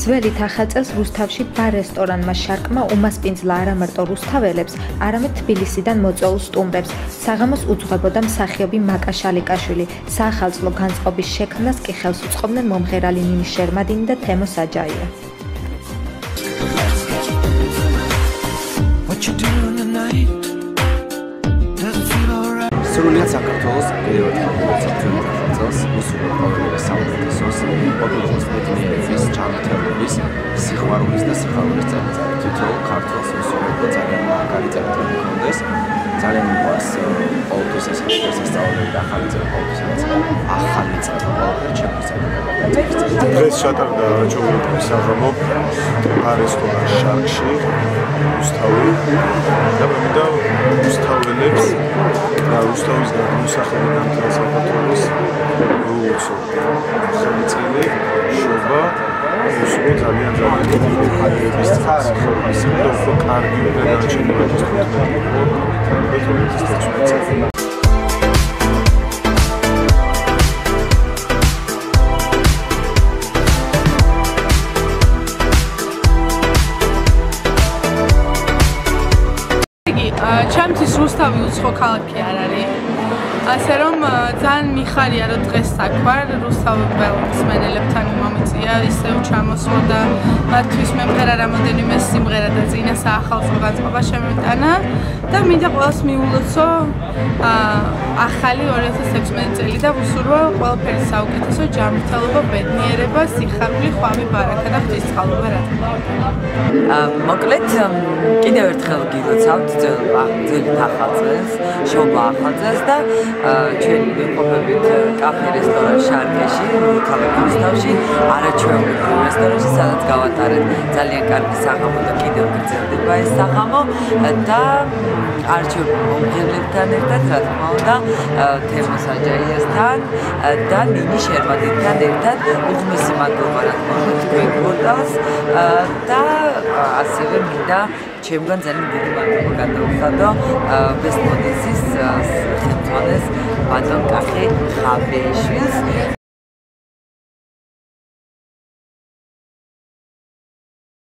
ძველი თახაწელს რუსთავში ბარ-რესტორანმა შარკმა უმასპინძლა არა მარტო რუსთაველებს, არამედ თბილისიდან მოწვეულ სტუმრებს. საღამოს უძღვებოდა მსახიობი მაკა შალიკაშვილი. საახალწლო განწყობის შექმნას კი ხელს უწყობდნენ მომღერალი ნინი შერმადინი და თემო საჯაია. სრულიად საქართველოს კიდევ ერთხელ ჩვენი თახაწელს უსურვებ ყოველივე საუკეთესოს, ყოველთვის მეტნიერების, ჩამოთვლების, სიყვარულის და სიხარულის წელიწადი. თითოეულ ქართველს უსურვებ და ძალიან მაგარი წელიწადი გქონდეს. ძალიან მიყვარს ყოველთვის ეს შესასწავლელი და ახალი წელი ყოველთვის ახალი წელი ყოველთვის შემოწმება. დღეს ჩატარდა ჯოგინგის საღამო ბარ-რესტორან შარკში რუსთავი და მინდა რუსთაველებს და რუსთავის გამოსახები და საქართველოს უცხო ხელმწიფე შობა უსულო ძალიან ხალხების სახელობის და უფრო კარგი გადარჩენება და სტუდენტები ჩემთვის რუსთავი უცხო ქალაქი არ არის. ასე რომ ძალიან მიხარია რომ დღეს აქ ვარ, რუსთაველ მსმენელებთან მომიწია ისევ ჩამოსვლა და მათთვის მემღერა რამოდენიმე სიმღერა და წინა საახალწლო განწყობა შემეტანა და მინდა ყველას მიულოცო ახალი 2016 წელი და ვუსურვო ყველაფერი საუკეთესო, ჯანმრთელობა, ბედნიერება, სიხარული, ხვამი, ბარაკა და ღვთისმწყალობა რა თქმა უნდა. მოკლედ კიდევ ერთხელ გილოცავთ ძველი თახაწელს, შობა ახალწელს და ჩვენი ვიმყოფებით კაფე-რესტორან შარკეში, ქალაქ რუსთავში, არაჩვეულებრივ რესტორანში, სადაც გავატარეთ ძალიან კარგი საღამო და კიდევ გრძელდება ეს საღამო და არაჩვეულებრივ მომღერლებთან ერთად, რა თქმა უნდა, თემო საჯაიასთან და ნინი შერმადინთან ერთად უღმესი მადლობა რა თქმა უნდა თქვენ პორტალს და ასევე მინდა ჩემგან ძალიან დიდი მადლობა გადავხადო ბესტ მოდელსის ხელმძღვანელს ბატონ კახე ხაბეიშვილს